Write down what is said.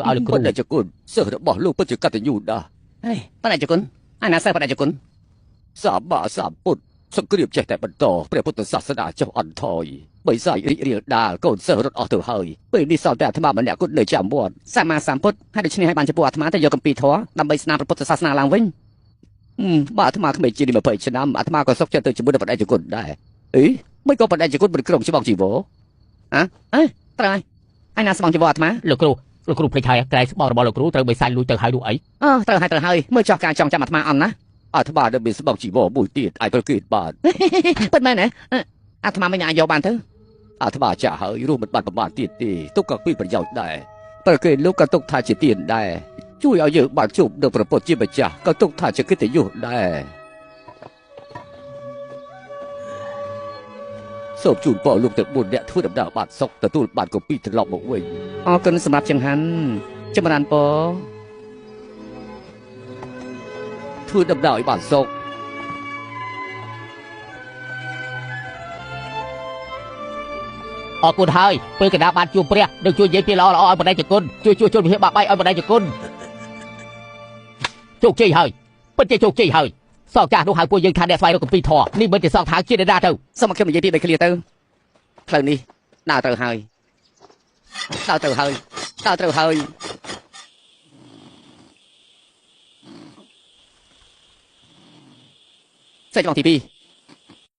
ឲ្យលោកគ្រូបណ្ឌិតគុណសិស្សរបស់លោកពិតជាកតញ្ញូណាស់ហេបណ្ឌិតគុណអាណាសិស្សបណ្ឌិតគុណសាបាសាពុទ្ធសង្គ្រាមចេះតែបន្តព្រះពុទ្ធសាសនាចុះអន់ថយបិសាចរីករាលដាលកូនសិស្សរត់អស់ទៅហើយពេលនេះសល់តែអាត្មាម្នាក់គត់នៅចាំវត្តសម្មាសម្ពុទ្ធហើយដូច្នេះឲ្យបានចំពោះអាត្មាទៅយកគម្ពីរធម៌ដើម្បីស្នាព្រះពុទ្ធសាសនាឡើងវិញបាទអាត្មាក្មេងជាង20ឆ្នាំអាត្មាក៏សុខចិត្តទៅជាមួយនឹងបណ្ឌិតគុណដែរអីមិនក៏បណ្ឌិតគុណមិនក្រុងច្បាប់ជីវរអើត្រូវហើយឯណាស្បង់ជីវរអាត្មាលោកគ្រូភ្លេចហើយក្រែស្បង់របស់លោកគ្រូត្រូវបីសាច់លួចទៅហើយនោះអីត្រូវហើយមើលចោះការចង់ចាំអាត្មាអន់ណាអាត្មានៅមានស្បង់ជីវរមួយទៀតអាចប្រកេតបានពិតមែនទេអាត្មាមិនអាចយកបានទៅអាត្មាចាស់ហើយរួមមិនបានប្រមាណទៀតទេទុកក៏ពីប្រយោជន៍ដែរប្រកេតលោកក៏ទុកថាជាទានដែរជួយឲ្យយើងបានជួបនឹងព្រះពុទ្ធជាម្ចាស់ក៏ទុកថាជាកិត្តិយសដែរសូមជូនពរលោកទាំង4នាក់ធ្វើដំណើរបានសុខទទួលបានគម្ពីរត្រឡប់មកវិញអរគុណសម្រាប់ចង្ហាន់ចម្រើនពរធ្វើដំណើរឲ្យបានសុខអរគុណហើយពេលកណ្ដាលបានជួបព្រះនឹងជួយនិយាយពីល្អឲ្យបណ្ឌិតគុណជួយជនវិហារបាក់បាយឲ្យបណ្ឌិតគុណជោគជ័យហើយពិតជាជោគជ័យហើយសកចាស់នោះហៅពួកយើងថាអ្នកស្វែងរកគម្ពីរធម៌នេះមិនជាសកថាជាដេដាទៅសូមខ្ញុំនិយាយពីបីឃ្លាទៅផ្លូវនេះដើរត្រូវហើយសេចក្ដីទី2